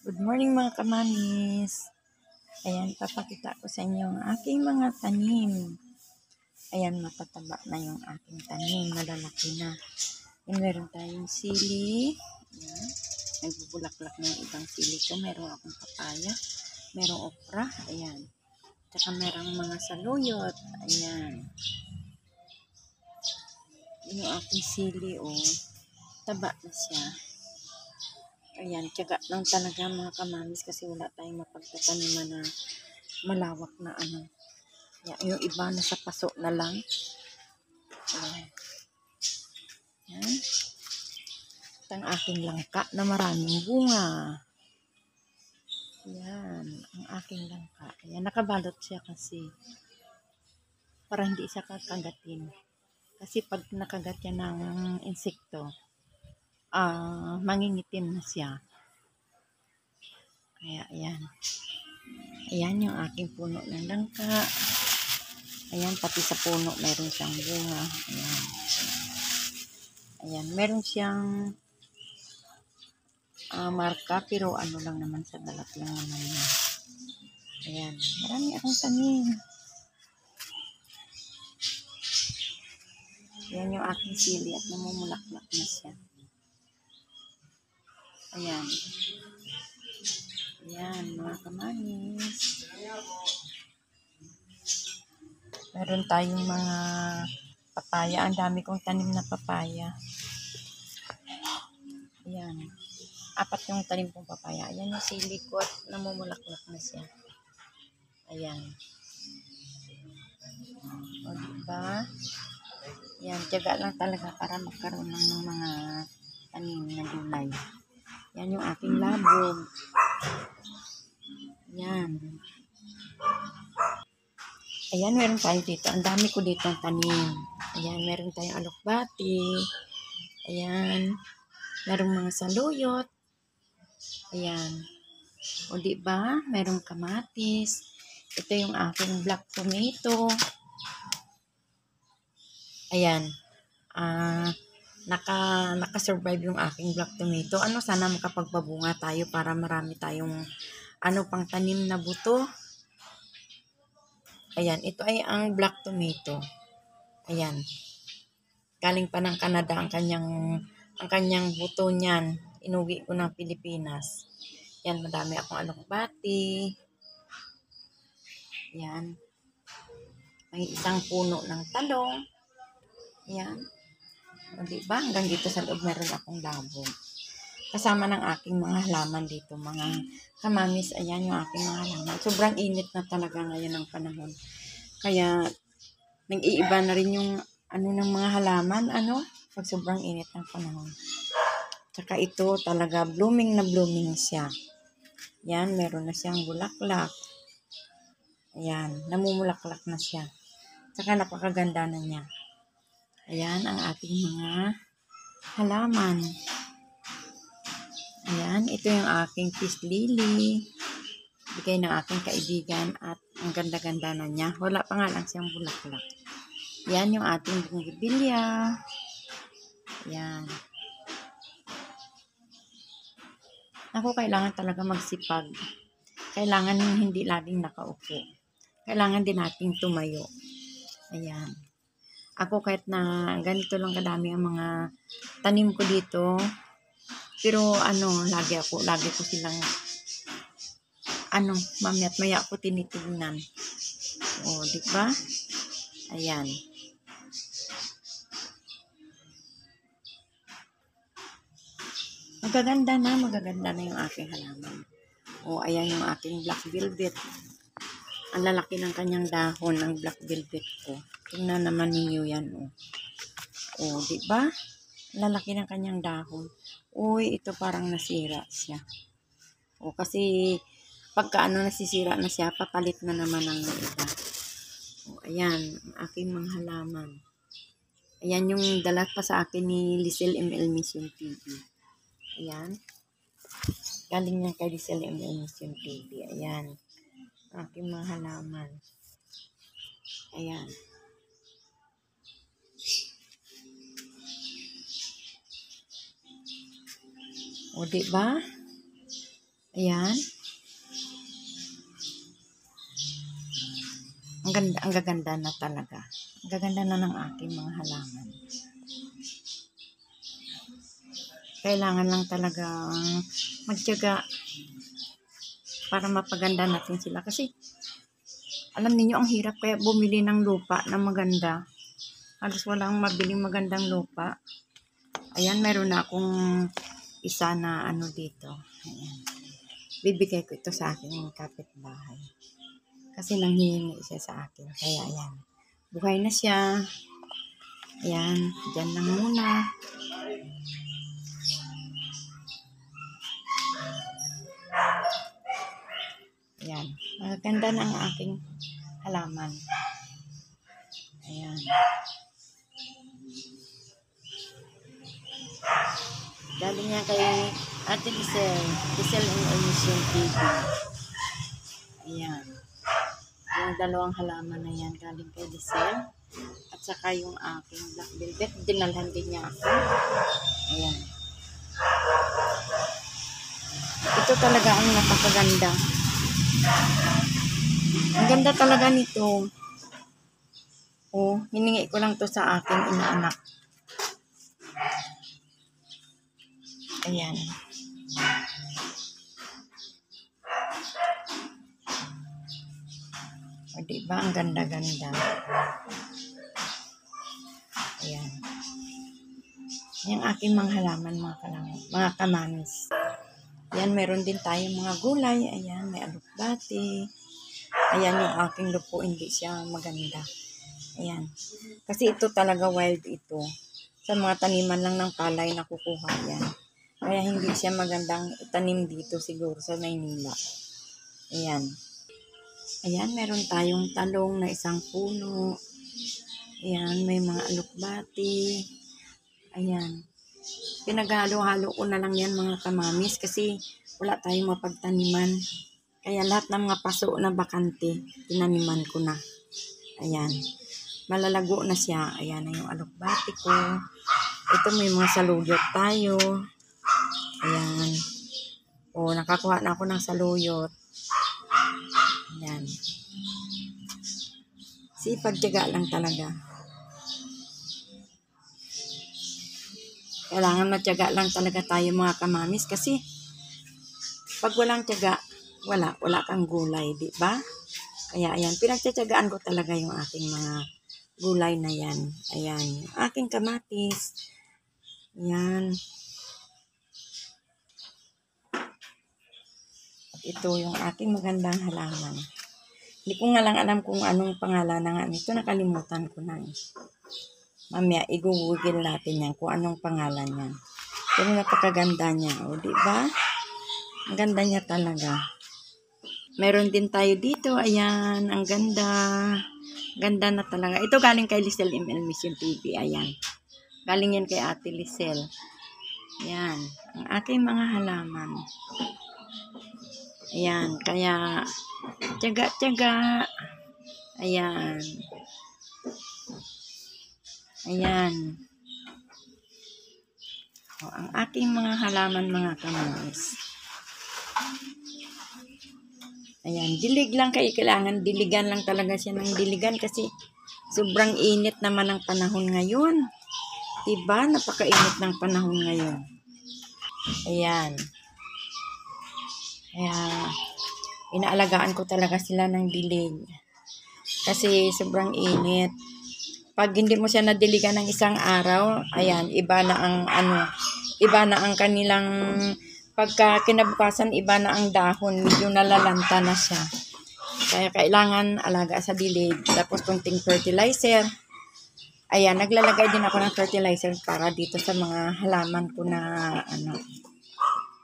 Good morning mga kamamis. Ayan, papakita ko sa inyo ang aking mga tanim. Ayan, matataba na yung aking tanim. Malalaki na. Ayan, meron tayong sili. Ayan, nagbubulaklak na yung ibang sili ko. Meron akong papaya. Merong okra. Ayan. Tsaka merong mga saluyot. Ayan. Yung aking sili, oh. Taba na siya. Ayan, tiyaga lang talaga mga kamamis kasi wala tayong mapagtataniman na malawak na ano. Yung iba nasa paso na lang. Ayan. Ayan. Ito ang aking langka na maraming bunga. Ayan, ang aking langka. Ayan, nakabalot siya kasi para hindi siya kakagatin. Kasi pag nakagat yan ng insekto, mangingitim na siya. Kaya, ayan. Ayan yung aking puno ng langka. Ayan, pati sa puno meron siyang bunga. Ayan. Ayan, meron siyang marka, pero ano lang naman sa dalat lang naman niya. Ayan, marami akong tanim. Ayan yung aking sili at namumulaklak na siya. Ayan. Ayan, mga kamanis. Meron tayong mga papaya. Ang dami kong tanim na papaya. Ayan. 4 yung tanim kong papaya. Ayan yung sili ko at namumulaklak na siya. Ayan. O, diba? Ayan, tiyaga lang talaga para magkaroon ng mga tanim na gulay. Yan yung aking labog. Ayan. Ayan, meron tayo dito. Ang dami ko dito ang tanim. Ayan, meron tayong alokbati. Ayan. Merong mga saluyot. Ayan. O, diba? Merong kamatis. Ito yung aking black tomato. Ayan. Naka-survive yung aking black tomato. Sana makapagpabunga tayo para marami tayong pang tanim na buto. Ayan, ito ay ang black tomato. Ayan. Galing pa ng Canada ang kanyang buto niyan. Inuwi ko ng Pilipinas. Yan, madami akong alokbati. Yan. May isang puno ng talong. Yan. O, diba? Hanggang dito sa loob meron akong labong. Kasama ng aking mga halaman dito, mga kamamis. Ayan yung aking mga halaman. Sobrang init na talaga ngayon ng panahon. Kaya, nag-iiba na rin yung ng mga halaman, pag sobrang init ng panahon. Tsaka ito talaga, blooming na blooming siya. Yan, meron na siyang bulaklak. Ayan, namumulaklak na siya. Tsaka napakaganda na niya. Ayan, ang ating mga halaman. Ayan, ito yung aking peace lily. Bigay ng aking kaibigan at ang ganda-ganda na niya. Wala pa nga lang siyang bulaklak. Yan yung ating bougainvillea. Yan. Ako, kailangan talaga magsipag. Kailangan hindi laging nakaupo. Kailangan din nating tumayo. Ayan. Ako kahit na ganito lang kadami ang mga tanim ko dito, pero lagi ko silang mama't maya ko tinitignan. O, di ba? Ayan. Magaganda na yung aking halaman. O, ayan yung aking black velvet. Ang lalaki ng kanyang dahon ng black velvet ko. Tingnan naman ninyo yan, o. O, di ba? Lalaki ng kanyang dahon. Uy, ito parang nasira siya. O, kasi pagka nasisira na siya, papalit na naman ang iba. O, ayan, ang aking mga halaman. Ayan yung dala pa sa akin ni Lisel ML Mission TV. Ayan. Galing niya kay Lisel ML Mission TV. Ayan. Aking mga halaman. Ayan. O, diba? Ayan. Ang gaganda na talaga. Ang gaganda na ng aking mga halaman. Kailangan lang talaga magtiyaga para mapaganda natin sila. Kasi, alam niyo ang hirap kaya bumili ng lupa na maganda. Halos walang mabiling magandang lupa. Ayan, meron na akong isa na ano dito. Ayan. Bibigay ko ito sa aking kapitbahay. Kasi nanghihingi siya sa akin. Kaya ayan. Buhay na siya. Ayan. Diyan lang muna. Ayan. Maganda na ang aking halaman. Ayan. Galing niya kay Ate Giselle. Giselle and Mission TV. Ayan. Yung dalawang halaman na yan galing kay Giselle. At saka yung aking black velvet. Dinalhan din niya ako. Ayan. Ito talaga ang napakaganda. Ang ganda talaga nito. Oh, hiningi ko lang to sa aking inaanak. Ayan. O, diba? Ang ganda-ganda. Ayan. Yung aking mga halaman, mga kamanis. Ayan, meron din tayong mga gulay. Ayan, may alokbati. Ayan, yung aking lupo, hindi siya maganda. Ayan. Kasi ito talaga wild ito. Sa mga taniman lang ng palay na kukuha yan. Kaya hindi siya magandang itanim dito siguro sa Maynila. Ayan. Ayan, meron tayong talong na isang puno. Ayan, may mga alokbati. Ayan. Pinaghalo-halo ko na lang yan mga kamamis kasi wala tayong mapagtaniman. Kaya lahat ng mga paso na bakante, tinaniman ko na. Ayan. Malalago na siya. Ayan na yung alokbati ko. Ito may mga saluyot tayo. Ayan. O, nakakuha na ako ng saluyot. Ayan. Sipag-tiyaga lang talaga. Kailangan matyaga lang talaga tayo mga kamamis kasi pag walang tiyaga, wala kang gulay, di ba? Kaya ayan, pinagtyagaan ko talaga yung aking mga gulay na yan. Ayan, yung aking kamatis. Ayan. At ito yung aking magandang halaman. Hindi ko nga lang alam kung anong pangalan na nga nito. Nakalimutan ko na. Mamaya, i-google natin yan kung anong pangalan niya. Pero napakaganda niya. O, diba? Ang ganda niya talaga. Meron din tayo dito. Ayan. Ang ganda. Ganda na talaga. Ito galing kay Lisel ML Mission TV. Ayan. Galing yan kay Ate Lisel. Ayan. Ang aking mga halaman. Ayan. Kaya, tiyaga-tiyaga. Ayan. Ayan. O, ang aking mga halaman mga kamamis. Ayan. Dilig lang kayo. Kailangan diligan lang talaga siya ng diligan kasi sobrang init naman ang panahon ngayon. Diba? Napakainit ng panahon ngayon. Ayan. Kaya, inaalagaan ko talaga sila ng dilig. Kasi sobrang init. Pag hindi mo siya nadiligan ng isang araw, ayan, iba na ang kanilang, pagka kinabukasan, iba na ang dahon, medyo nalalanta na siya. Kaya kailangan alaga sa dilig. Tapos kunting fertilizer. Ayan, naglalagay din ako ng fertilizer para dito sa mga halaman ko na,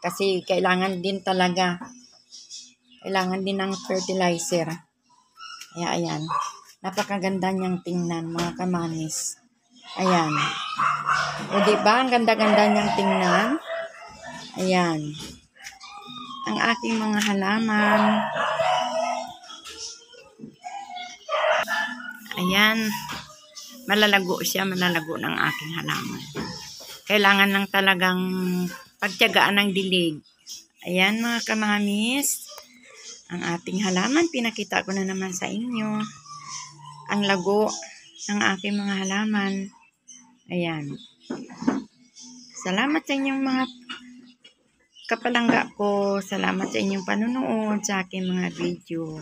kasi kailangan din ng fertilizer. Kaya ayan. Napakaganda niyang tingnan, mga kamanis. Ayan. O, diba? Ang ganda-ganda niyang tingnan. Ayan. Ang aking mga halaman. Ayan. Malalago siya, malalago ng aking halaman. Kailangan lang talagang pagtiyagaan ng dilig. Ayan mga kamamis, ang ating halaman, pinakita ko na naman sa inyo. Ang lago ng aking mga halaman. Ayan. Salamat sa inyong mga kapalangga ko. Salamat sa inyong panunood sa aking mga video.